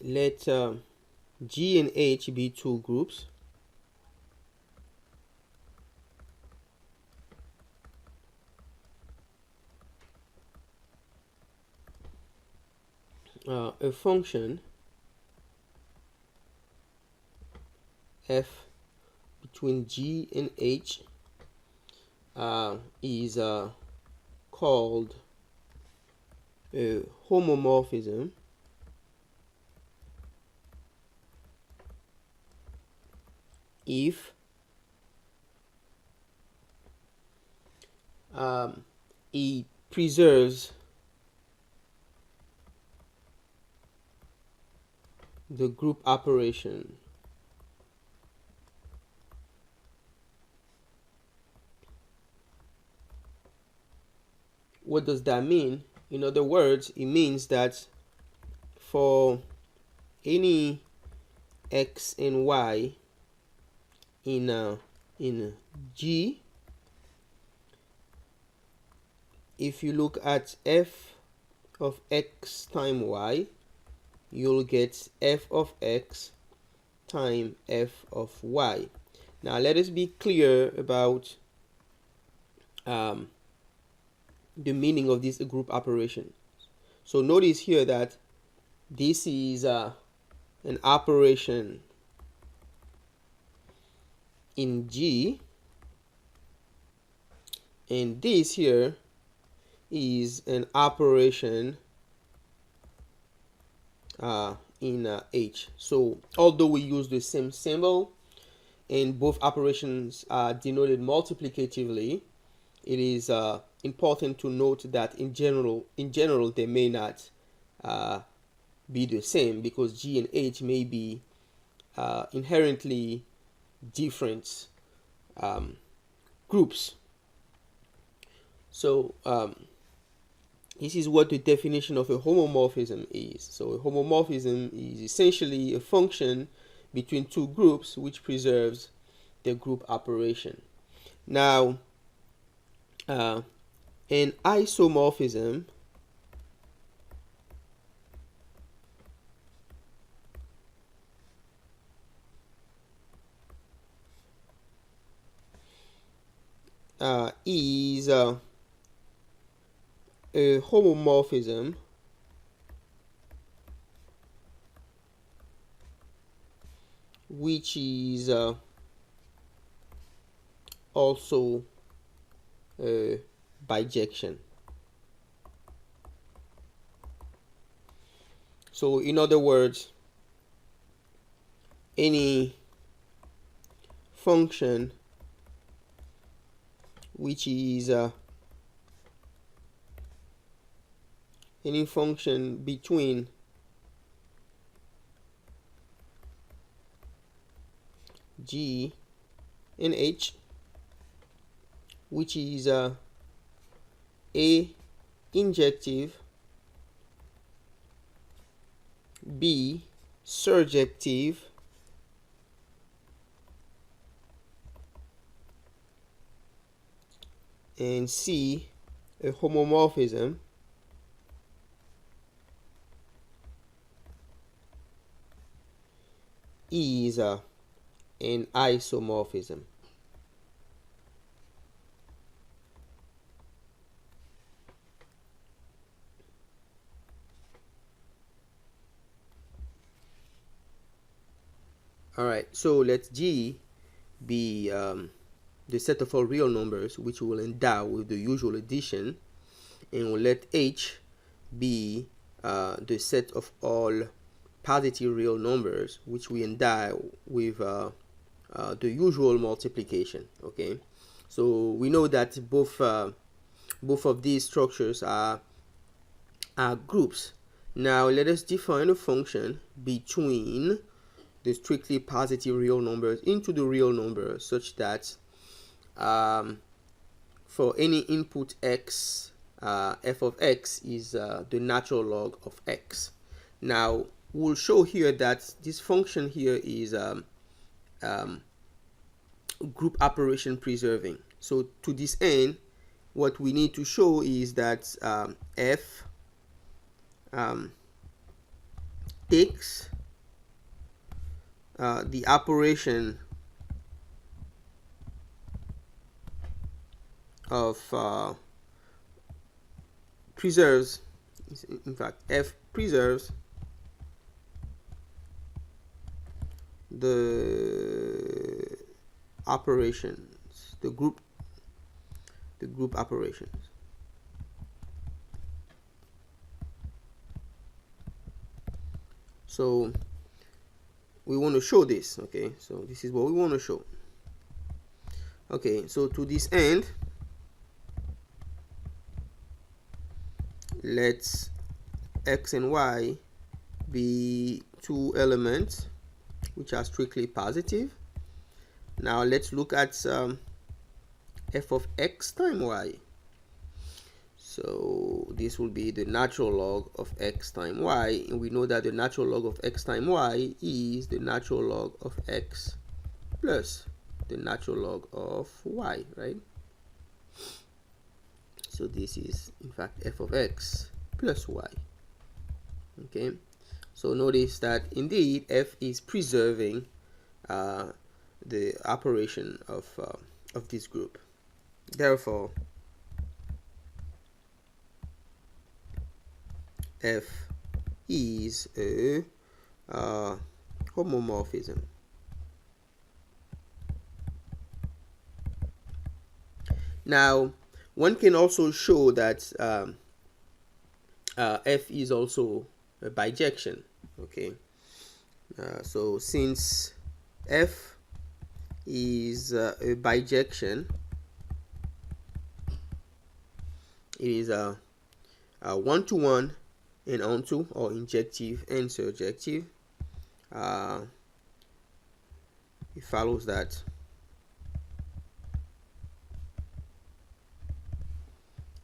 Let G and H be two groups. A function f between G and H is called a homomorphism if it preserves the group operation What does that mean? In other words, it means that for any x and y in G, if you look at f of x times y, you'll get f of x times f of y. Now let us be clear about the meaning of this group operation. So notice here that this is an operation in G, and this here is an operation in H. So although we use the same symbol and both operations are denoted multiplicatively, it is important to note that in general they may not be the same, because G and H may be inherently different groups. So this is what the definition of a homomorphism is. So a homomorphism is essentially a function between two groups which preserves the group operation. Now an isomorphism is a homomorphism which is also bijection. So in other words, any function which is any function between G and H which is A injective, B surjective, and C a homomorphism is an isomorphism. Alright, so let G be the set of all real numbers which we will endow with the usual addition, and we'll let H be the set of all positive real numbers which we endow with the usual multiplication. Okay, so we know that both of these structures are groups. Now let us define a function between the strictly positive real numbers into the real number, such that for any input x, f of x is the natural log of x. Now we'll show here that this function here is group operation preserving. So to this end, what we need to show is that f takes the operation of preserves, in fact f preserves the operations, the group operations. So we want to show this. Okay, so this is what we want to show. Okay, so to this end, let's x and y be two elements which are strictly positive. Now let's look at f of x times y. So this will be the natural log of x times y, and we know that the natural log of x times y is the natural log of x plus the natural log of y, right? So this is in fact f of x plus y. Okay, so notice that indeed f is preserving the operation of this group. Therefore, f is a homomorphism. Now, one can also show that f is also a bijection. Okay, so since f is a bijection, it is a one-to-one and onto, or injective and surjective. It follows that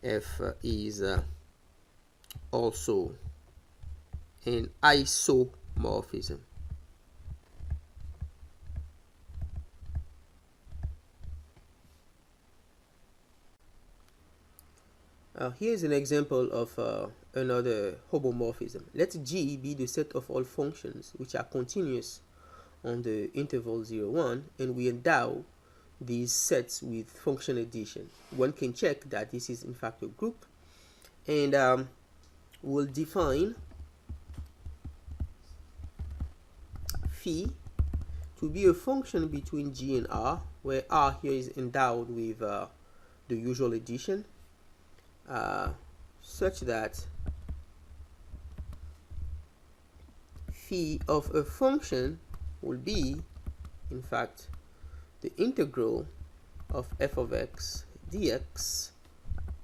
f is also an isomorphism. Here's an example of another homomorphism. Let G be the set of all functions which are continuous on the interval 0, 1, and we endow these sets with function addition. One can check that this is in fact a group, and we'll define phi to be a function between G and R, where R here is endowed with the usual addition, such that phi of a function will be in fact the integral of f of x dx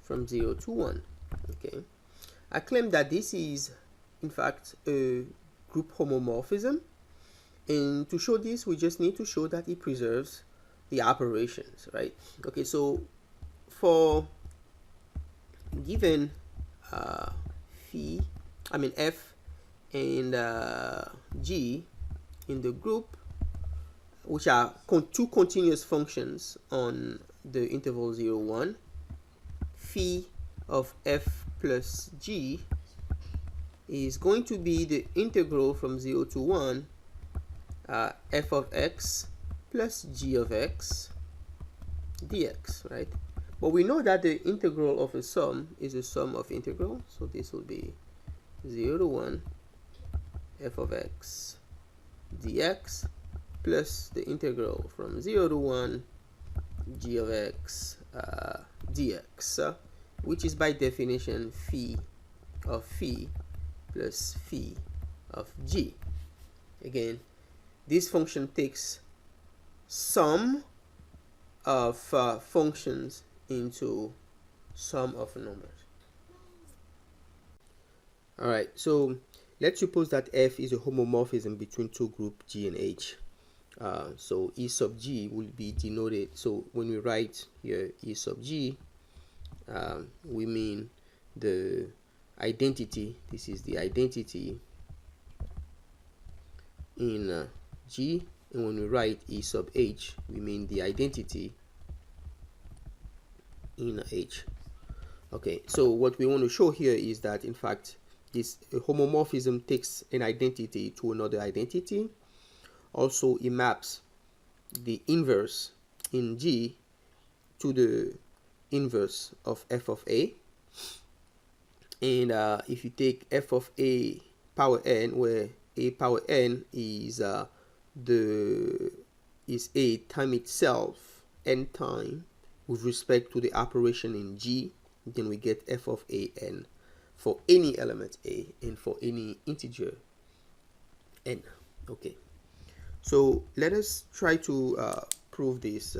from 0 to 1. Okay, I claim that this is in fact a group homomorphism, and to show this we just need to show that it preserves the operations, right? Okay, so for given f and g in the group, which are two continuous functions on the interval 0, 1, phi of f plus g is going to be the integral from 0 to 1 f of x plus g of x dx, right? But we know that the integral of a sum is a sum of integrals, so this will be 0 to 1 f of x dx plus the integral from 0 to 1 g of x dx, which is by definition phi of phi plus phi of g. Again, this function takes sum of functions into sum of numbers. Alright, so let's suppose that f is a homomorphism between two groups G and H. So E sub G will be denoted. So when we write here E sub G, we mean the identity. This is the identity in G, and when we write E sub H, we mean the identity in H. Okay, so what we want to show here is that in fact this homomorphism takes an identity to another identity. Also, it maps the inverse in G to the inverse of f of a. And if you take f of a power n, where a power n is a time itself n time with respect to the operation in G, then we get f of a n for any element a and for any integer n. Okay, so let us try to prove this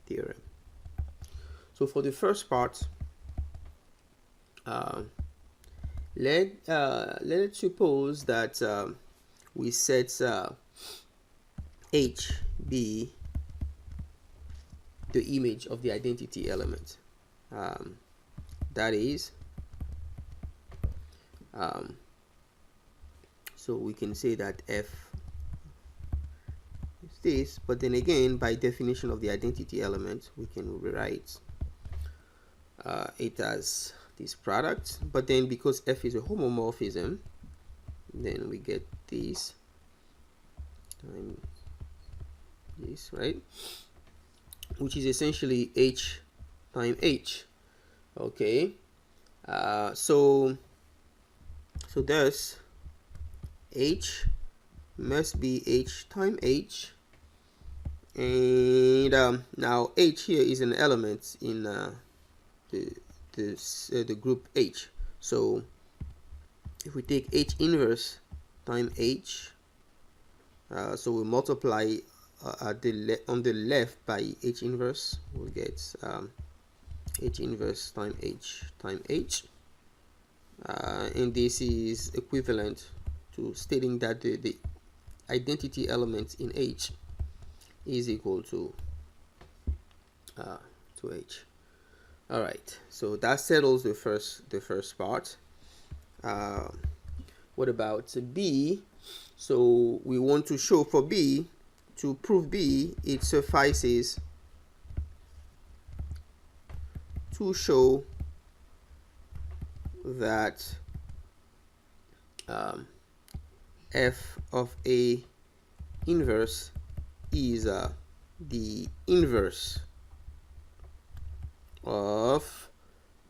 theorem. So for the first part, let's suppose that we set H be the image of the identity element. That is, so we can say that F is this, but then again, by definition of the identity element, we can rewrite it as this product, but then because F is a homomorphism, then we get this times this, right, which is essentially H times H. Okay, so thus H must be H times H, and now H here is an element in the group H. So if we take H inverse times H, so we multiply on the left by H inverse, we'll get H inverse times H, and this is equivalent to stating that the identity element in H is equal to H. All right, so that settles the first part. What about B? So we want to show for B, to prove B, it suffices to show that f of a inverse is the inverse of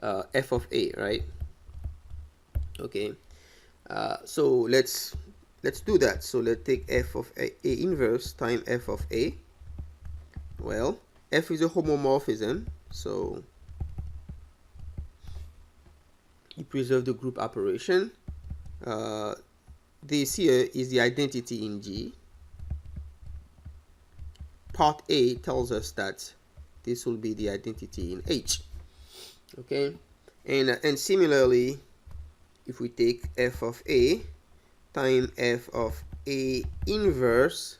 f of a, right? Okay, so let's do that. So let's take f of a inverse times f of a. Well, f is a homomorphism, so you preserve the group operation. This here is the identity in G. Part A tells us that this will be the identity in H. Okay, and similarly, if we take f of a times f of a inverse,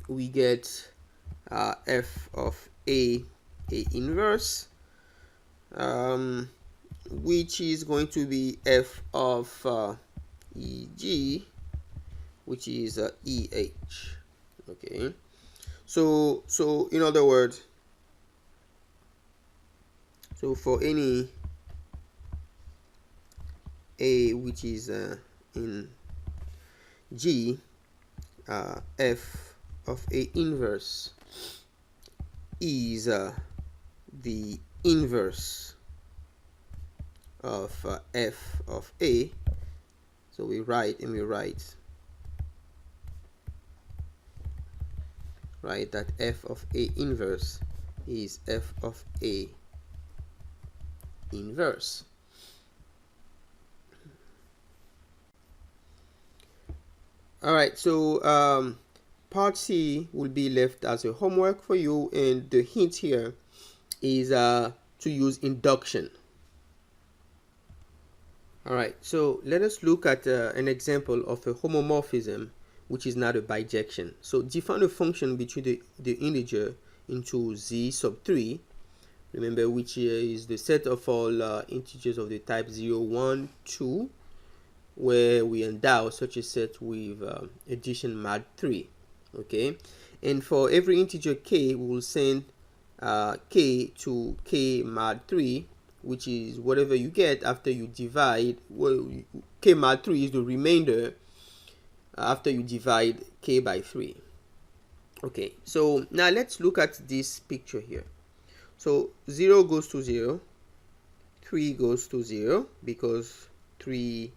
we get f of a inverse, which is going to be f of EG, which is EH. Okay, so in other words, so for any a which is in G, f of a inverse is the inverse of f of a. So we write that f of a inverse is f of a inverse. All right, so part C will be left as a homework for you, and the hint here is to use induction. All right, so let us look at an example of a homomorphism which is not a bijection. So define a function between the integer into z sub 3, remember, which is the set of all integers of the type 0, 1, 2, where we endow such a set with addition mod 3. Okay, and for every integer k, we will send k to k mod 3 which is whatever you get after you divide, well, k mod 3 is the remainder after you divide k by 3. Okay, so now let's look at this picture here. So 0 goes to 0, 3 goes to 0, because 3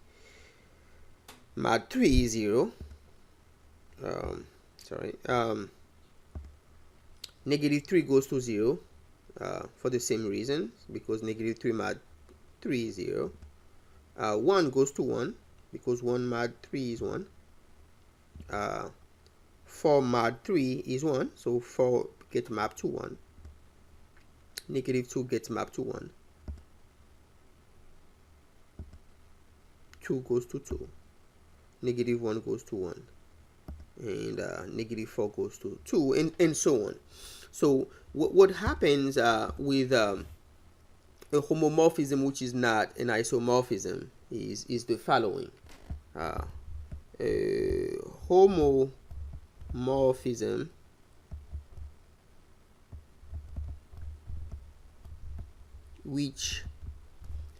mod 3 is 0. Negative 3 goes to 0 for the same reason, because negative 3 mod 3 is 0. 1 goes to 1, because 1 mod 3 is 1. 4 mod 3 is 1, so 4 gets mapped to 1. Negative 2 gets mapped to 1. 2 goes to 2. Negative 1 goes to 1. And negative 4 goes to 2, and so on. So what happens with a homomorphism which is not an isomorphism is the following. Homomorphism which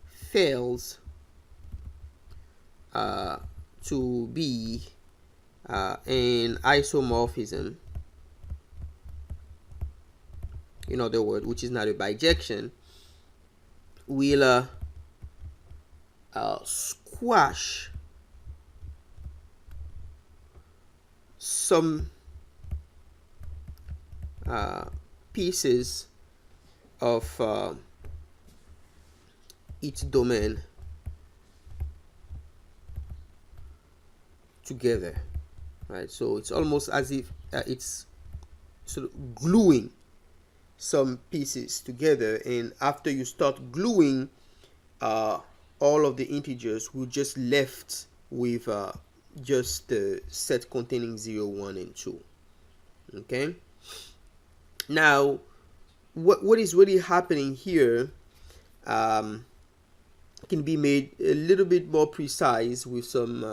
fails to be an isomorphism, in other words, which is not a bijection, will squash some pieces of its domain together, right? So it's almost as if it's sort of gluing some pieces together, and after you start gluing, all of the integers will just left with just the set containing 0, 1, and 2. Okay, now what is really happening here can be made a little bit more precise with some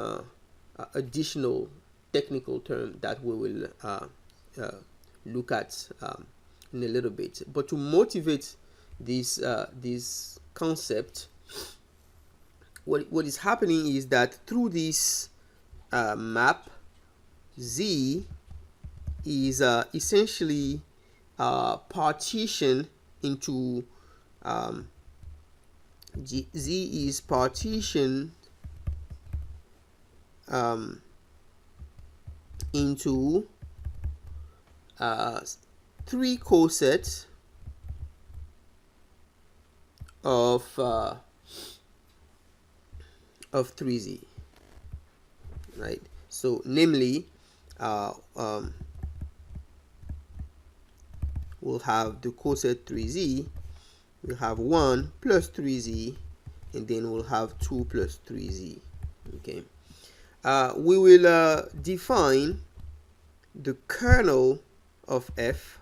additional technical term that we will look at in a little bit. But to motivate this concept, what is happening is that through this map, Z is essentially partitioned into Z is partitioned into 3 cosets of 3Z, right? So namely, we'll have the coset 3Z, we'll have 1 plus 3Z, and then we'll have 2 plus 3Z. Okay, we will define the kernel of F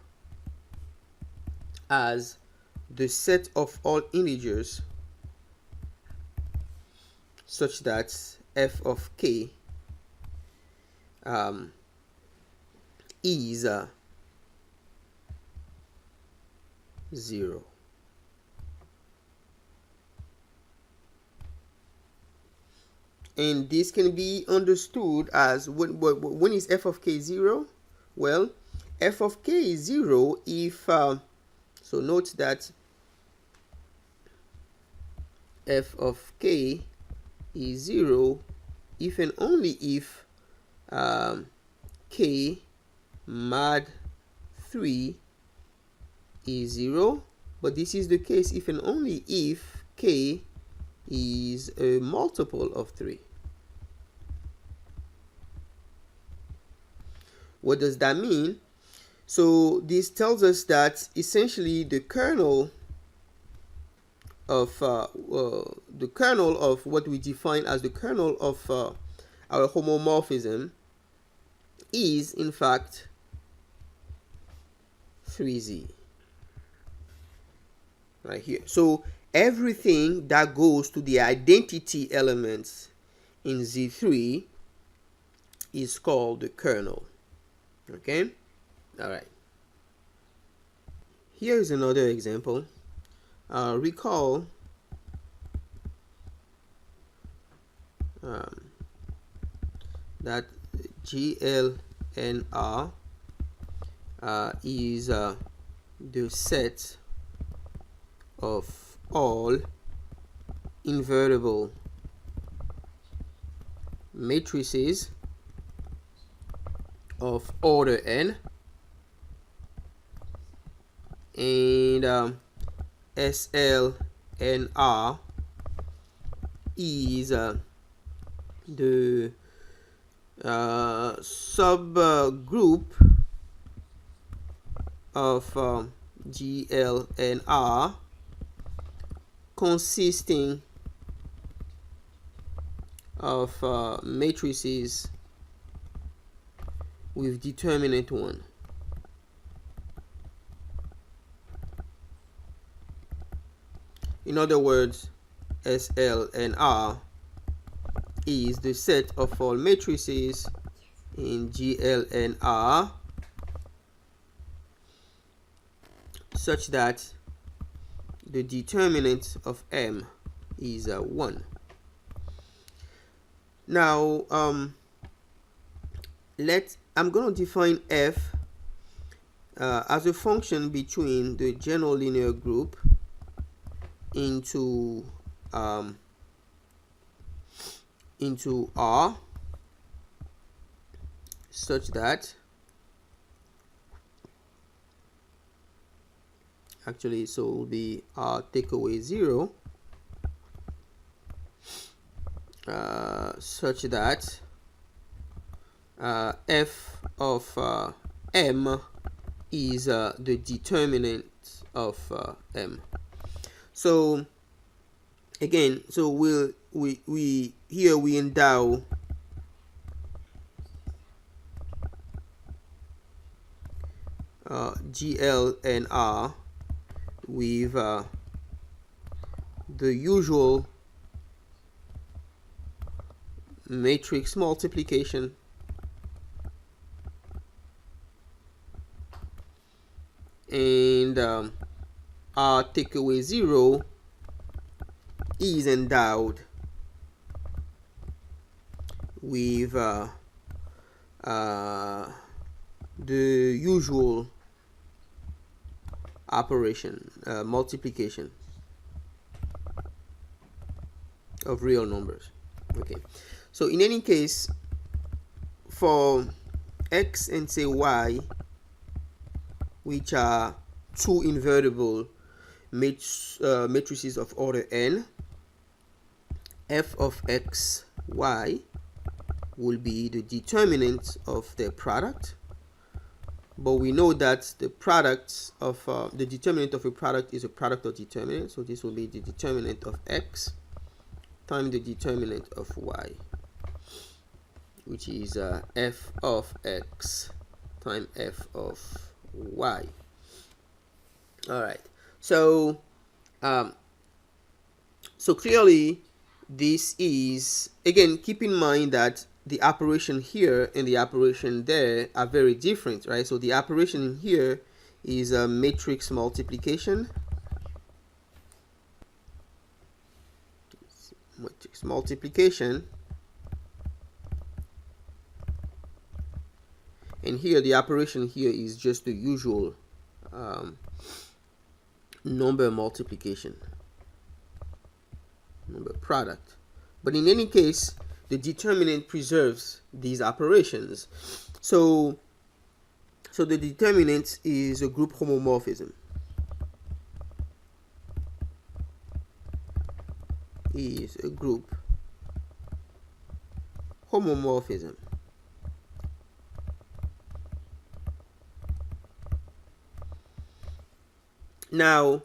as the set of all integers such that F of K is 0. And this can be understood as when is F of K 0? Well, F of K is 0 if so note that F of K is 0 if and only if K mod 3 is 0, but this is the case if and only if K is a multiple of 3. What does that mean? So this tells us that essentially the kernel of what we define as the kernel of our homomorphism is in fact 3Z right here. So everything that goes to the identity elements in Z3 is called the kernel. Okay, all right. Here is another example. Recall that GL and R is the set of all invertible matrices of order n, and SL and R is the subgroup of GL and R consisting of matrices with determinant 1. In other words, SL and R is the set of all matrices in GL and R such that the determinant of M is 1. Now, I'm going to define F as a function between the general linear group into R, such that actually, so it will be R take away 0, such that F of M is the determinant of M. So again, so we here we endow GL and R with the usual matrix multiplication and R take away 0 is endowed with the usual operation, multiplication of real numbers. Okay, so in any case, for X and say Y, which are two invertible matrices of order n, F of X, Y will be the determinant of their product. But we know that the product of the determinant of a product is a product of determinant, so this will be the determinant of X times the determinant of Y, which is F of X times F of Y. All right, so so clearly this is, again, keep in mind that the operation here and the operation there are very different, right? So the operation here is a matrix multiplication. Matrix multiplication. And here the operation here is just the usual number multiplication, number product. But in any case, the determinant preserves these operations. So the determinant is a group homomorphism. Is a group homomorphism. Now,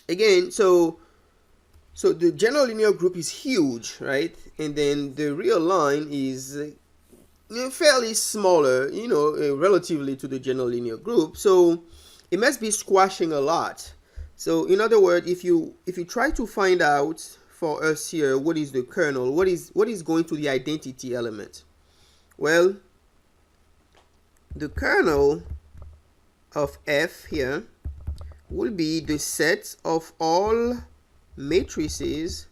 again, so the general linear group is huge, right? And then the real line is fairly smaller, relatively to the general linear group. So it must be squashing a lot. So in other words, if you try to find out for us here what is the kernel, what is going to the identity element? Well, the kernel of F here will be the set of all matrices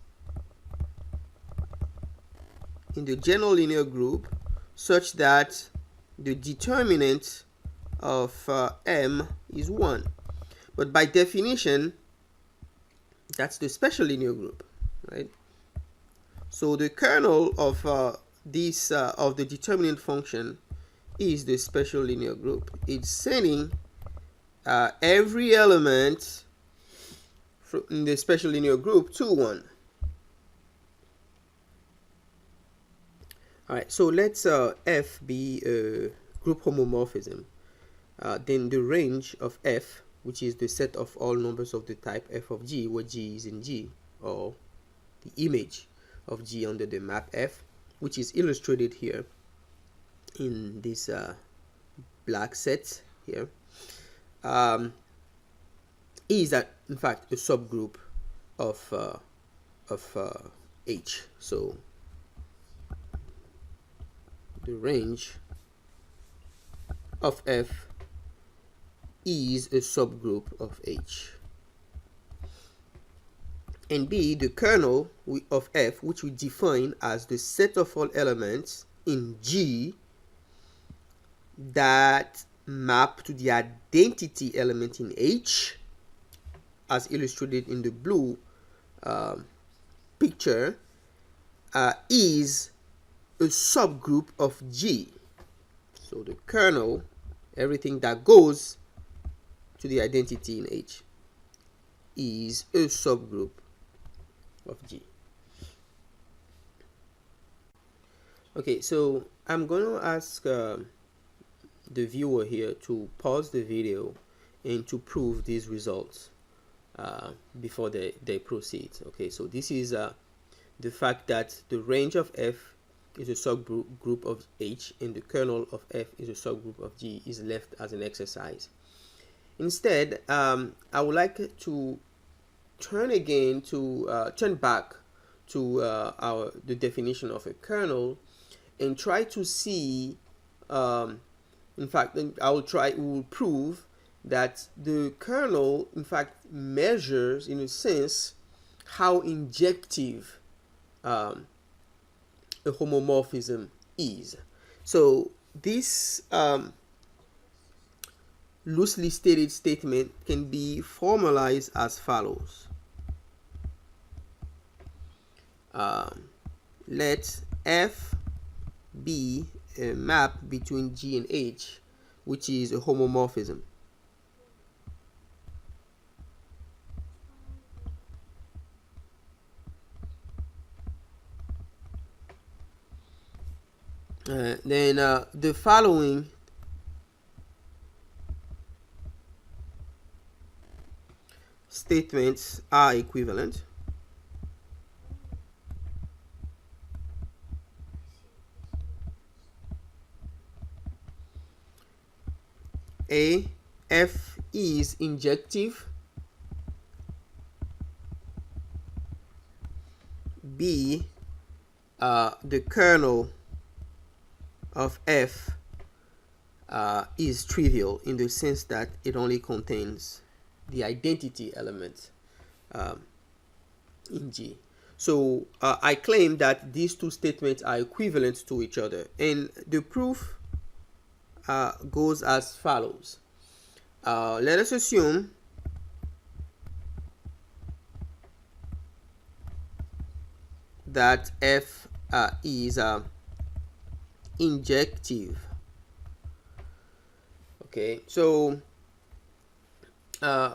in the general linear group such that the determinant of M is 1. But by definition, that's the special linear group, right? So the kernel of of the determinant function is the special linear group. It's sending every element in the special linear group to 1. Alright, so let's F be a group homomorphism. Then the range of F, which is the set of all numbers of the type f of g, where g is in G, or the image of G under the map F, which is illustrated here in this black set here, is that in fact a subgroup of H. So the range of F is a subgroup of H. And B, the kernel of F, which we define as the set of all elements in G that map to the identity element in H, as illustrated in the blue picture, is a subgroup of G. So the kernel, everything that goes to the identity in H, is a subgroup of G. Okay, so I'm going to ask the viewer here to pause the video and to prove these results before they proceed. Okay, so this is the fact that the range of F is a subgroup of H and the kernel of F is a subgroup of G is left as an exercise. Instead, I would like to turn back to the definition of a kernel and try to see, in fact, we will prove that the kernel in fact measures, in a sense, how injective a homomorphism is. So this loosely stated statement can be formalized as follows. Let F be a map between G and H, which is a homomorphism. Then the following statements are equivalent. A, F is injective. B, the kernel of F is trivial in the sense that it only contains the identity element in G. So I claim that these two statements are equivalent to each other, and the proof goes as follows. Let us assume that F is injective. Okay, so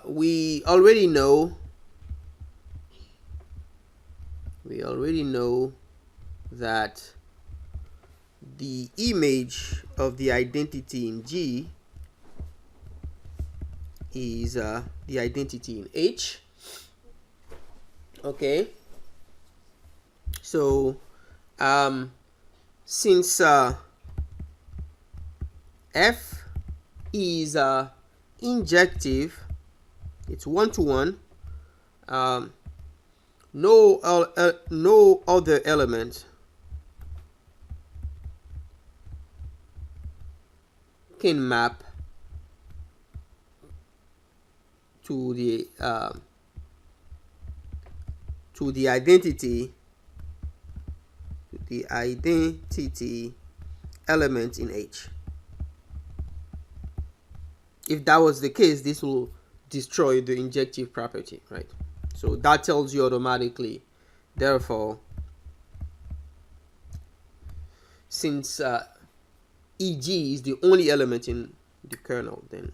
we already know that the image of the identity in G is the identity in H. Okay, so since F is injective, it's one-to-one, no other element can map to the identity the identity element in H. If that was the case, this will destroy the injective property, right? So that tells you automatically, therefore, since EG is the only element in the kernel, then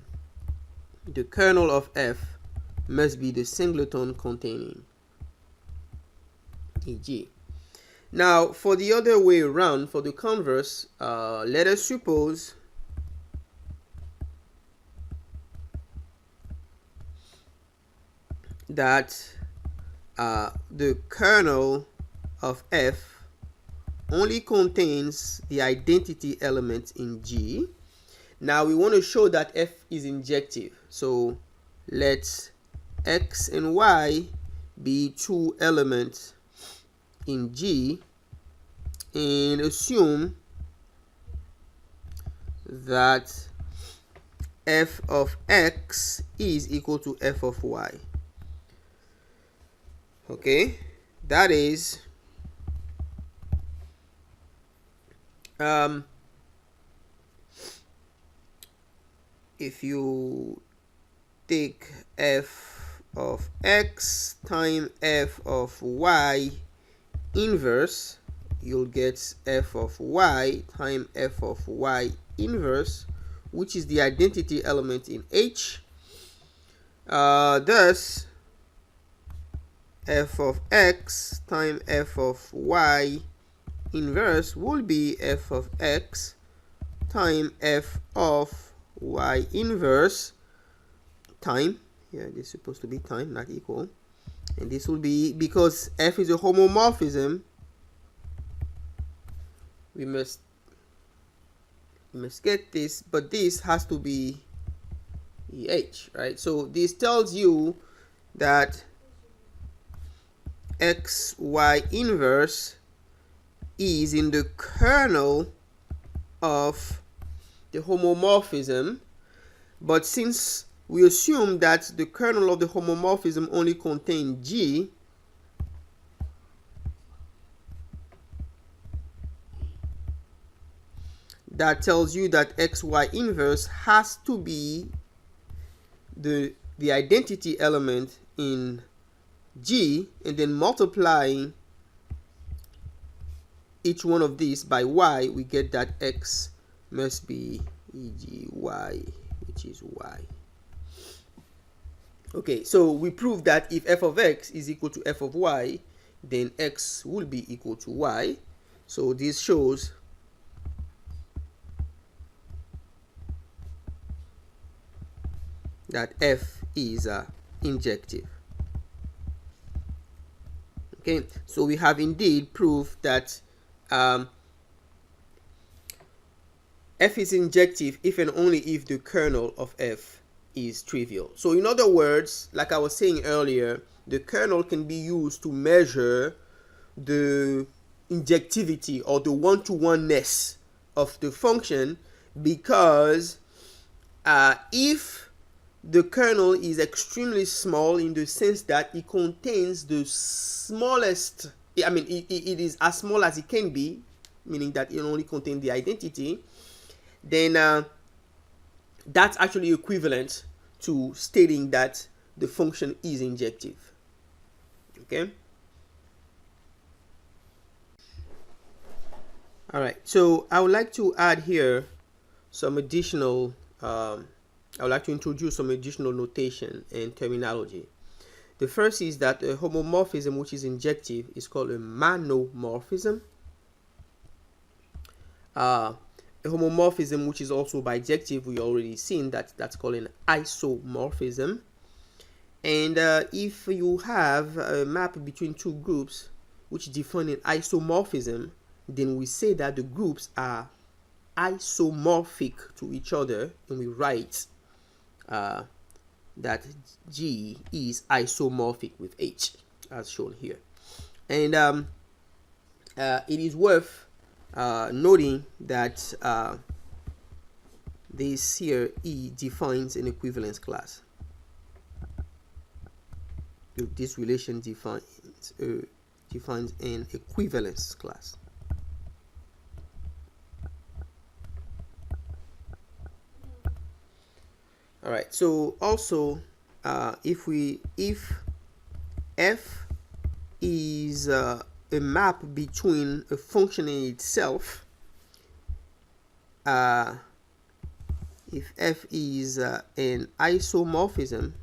the kernel of F must be the singleton containing EG. Now, for the other way around, for the converse, let us suppose that the kernel of F only contains the identity element in G. Now we want to show that F is injective. So let X and Y be two elements in G and assume that F of X is equal to F of Y. Okay, that is if you take F of X times F of Y inverse, you'll get F of Y times F of Y inverse, which is the identity element in H. Thus F of X times F of Y inverse will be F of X times F of Y inverse time. Yeah, this is supposed to be time, not equal. And this will be, because F is a homomorphism, we must get this, but this has to be EH, right? So this tells you that XY inverse is in the kernel of the homomorphism, but since we assume that the kernel of the homomorphism only contains G, that tells you that XY inverse has to be the identity element in G, and then multiplying each one of these by Y, we get that X must be e.g. Y, which is Y. Okay, so we prove that if F of X is equal to F of Y, then X will be equal to Y. So this shows that F is injective. Okay, so we have indeed proved that F is injective if and only if the kernel of F is trivial. So in other words, like I was saying earlier, the kernel can be used to measure the injectivity or the one-to-one-ness of the function, because if the kernel is extremely small in the sense that it contains the smallest, I mean, it is as small as it can be, meaning that it only contains the identity, then that's actually equivalent to stating that the function is injective. Okay. All right. So I would like to add here some additional I would like to introduce some additional notation and terminology. The first is that a homomorphism which is injective is called a monomorphism. A homomorphism which is also bijective, we already seen that that's called an isomorphism. And if you have a map between two groups which define an isomorphism, then we say that the groups are isomorphic to each other, and we write that G is isomorphic with H, as shown here. And it is worth noting that this here E defines an equivalence class. This relation defines an equivalence class. All right, so also if f is a map between a function in itself, if f is an isomorphism,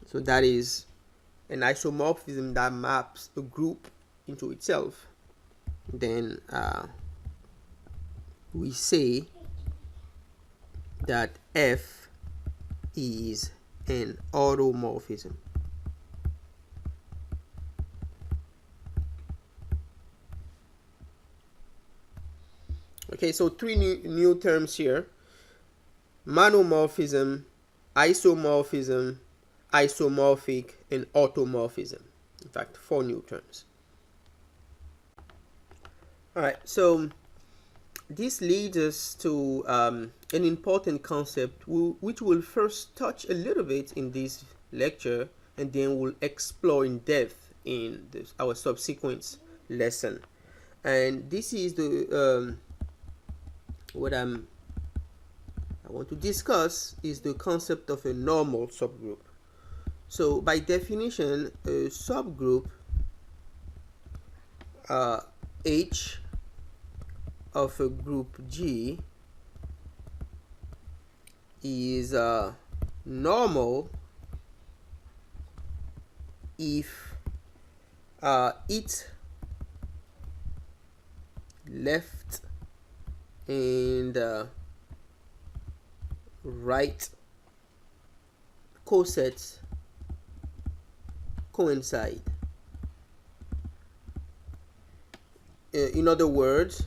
so that is an isomorphism that maps a group into itself, then we say that f is an automorphism. Okay, so three new terms here: monomorphism, isomorphism, isomorphic, and automorphism. In fact, 4 new terms. All right, so this leads us to an important concept which we'll first touch a little bit in this lecture, and then we'll explore in depth in our subsequent lesson. And this is the what I want to discuss is the concept of a normal subgroup. So by definition, a subgroup H of a group G is normal if its left and right cosets coincide. In other words,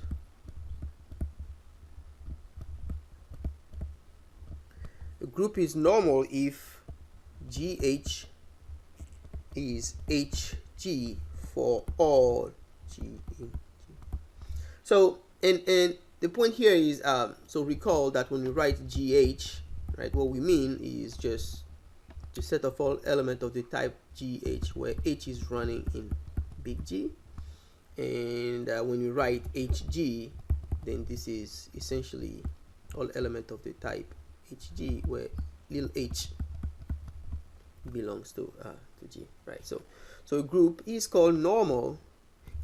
a group is normal if GH is HG for all G. So, and the point here is, so recall that when we write GH, right, what we mean is just the set of all elements of the type GH, where H is running in big G. And when you write HG, then this is essentially all elements of the type HG, where little h belongs to G, right? So a group is called normal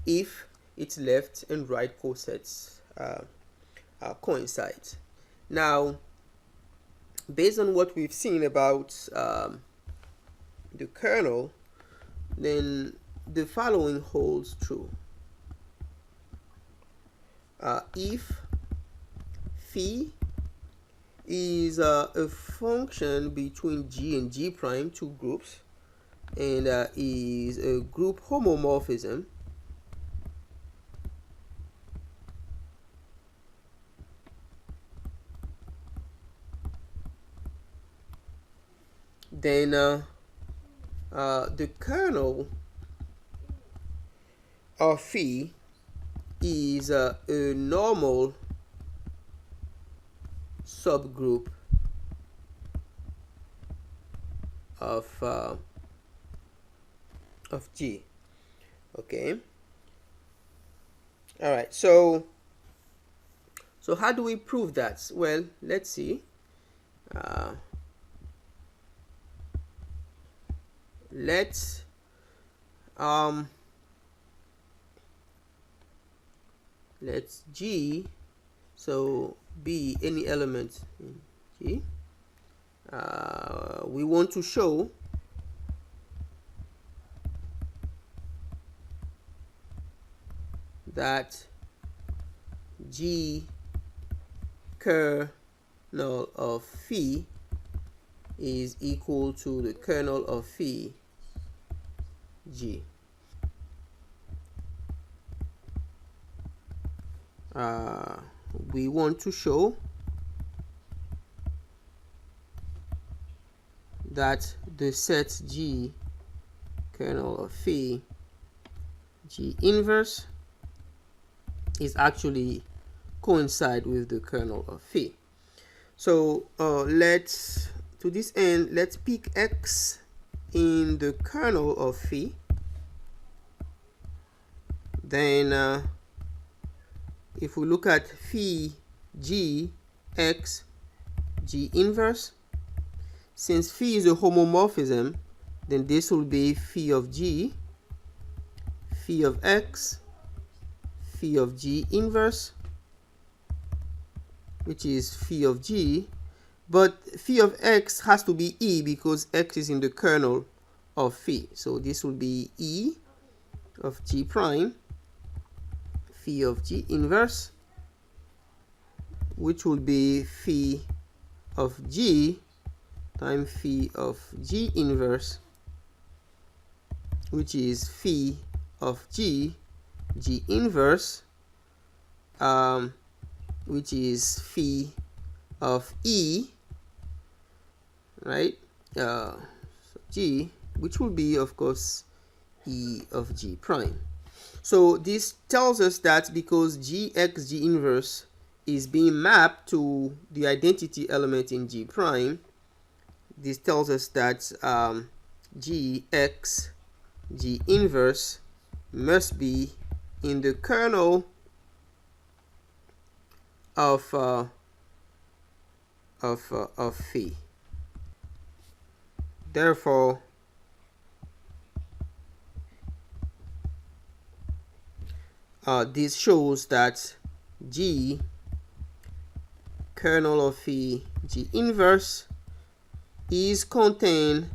if its left and right cosets coincide. Now, based on what we've seen about the kernel, then the following holds true. If phi is a function between G and G prime, two groups, and is a group homomorphism, then the kernel of phi is a normal subgroup of G. Okay. All right. So how do we prove that? Well, let's see. Let's G so be any element in G. We want to show that G kernel of phi is equal to the kernel of phi G. We want to show that the set G kernel of phi G inverse is actually coincide with the kernel of phi. So let's, to this end, let's pick X in the kernel of phi. Then if we look at phi G X G inverse. Since phi is a homomorphism, then this will be phi of G, phi of X, phi of G inverse, which is phi of G, but phi of X has to be E because X is in the kernel of phi. So this will be E of G prime, phi of G inverse, which will be phi of G times phi of G inverse, which is phi of G, G inverse, which is phi of E, right? So G, which will be, of course, E of G prime. So this tells us that because Gx G inverse is being mapped to the identity element in G prime, this tells us that Gx G inverse must be in the kernel of phi. Therefore, this shows that G kernel of phi G inverse is contained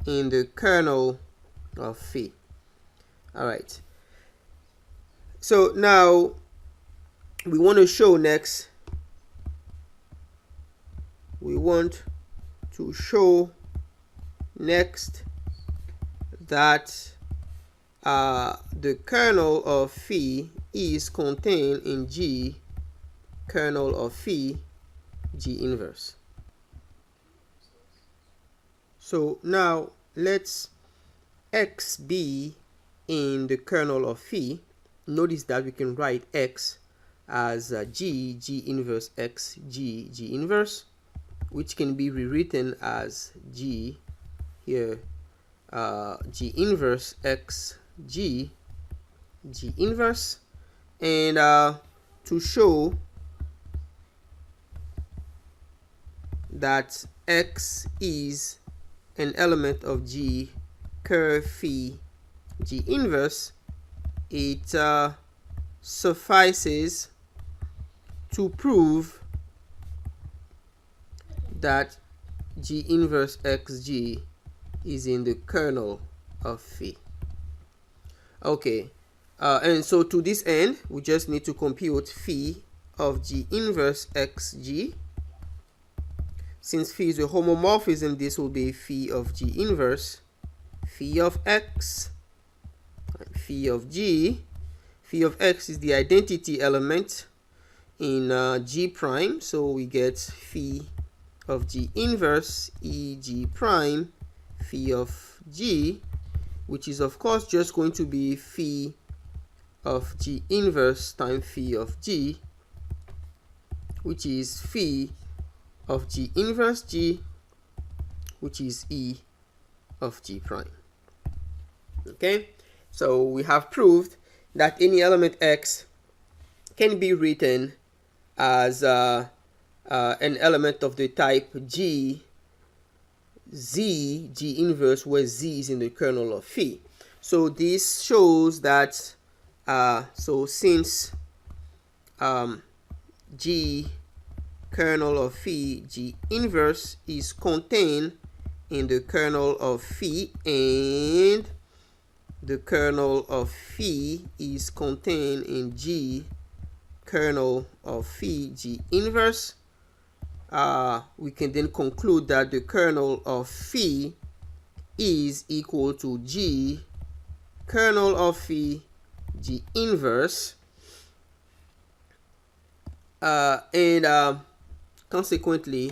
in the kernel of phi. All right. So now we want to show next. We want to show next that the kernel of phi is contained in G kernel of phi G inverse. So now let's X be in the kernel of phi. Notice that we can write X as G inverse X G inverse, which can be rewritten as G here, G inverse X G inverse. And to show that X is an element of G ker phi G inverse, it suffices to prove that G inverse XG is in the kernel of phi. Okay, and so to this end, we just need to compute phi of G inverse XG. Since phi is a homomorphism, this will be phi of G inverse, phi of X, phi of G. Phi of X is the identity element in G prime, so we get phi of G inverse E G prime, phi of G, which is of course just going to be phi of G inverse times phi of G, which is phi of G inverse G, which is E of G prime. Okay, so we have proved that any element X can be written as an element of the type G Z G inverse, where Z is in the kernel of phi. So this shows that so since G kernel of phi G inverse is contained in the kernel of phi, and the kernel of phi is contained in G kernel of phi G inverse, we can then conclude that the kernel of phi is equal to G kernel of phi G inverse, and consequently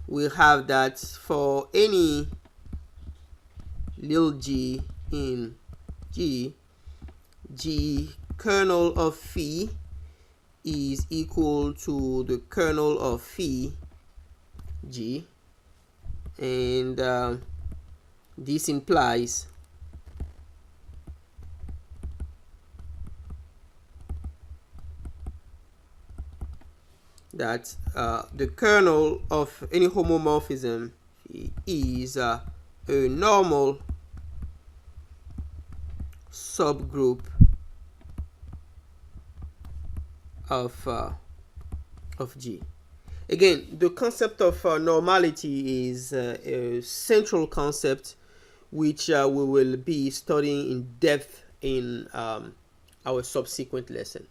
we have that for any little g in G, G kernel of phi is equal to the kernel of phi G, and this implies that the kernel of any homomorphism is a normal subgroup of G. Again, the concept of normality is a central concept which we will be studying in depth in our subsequent lesson.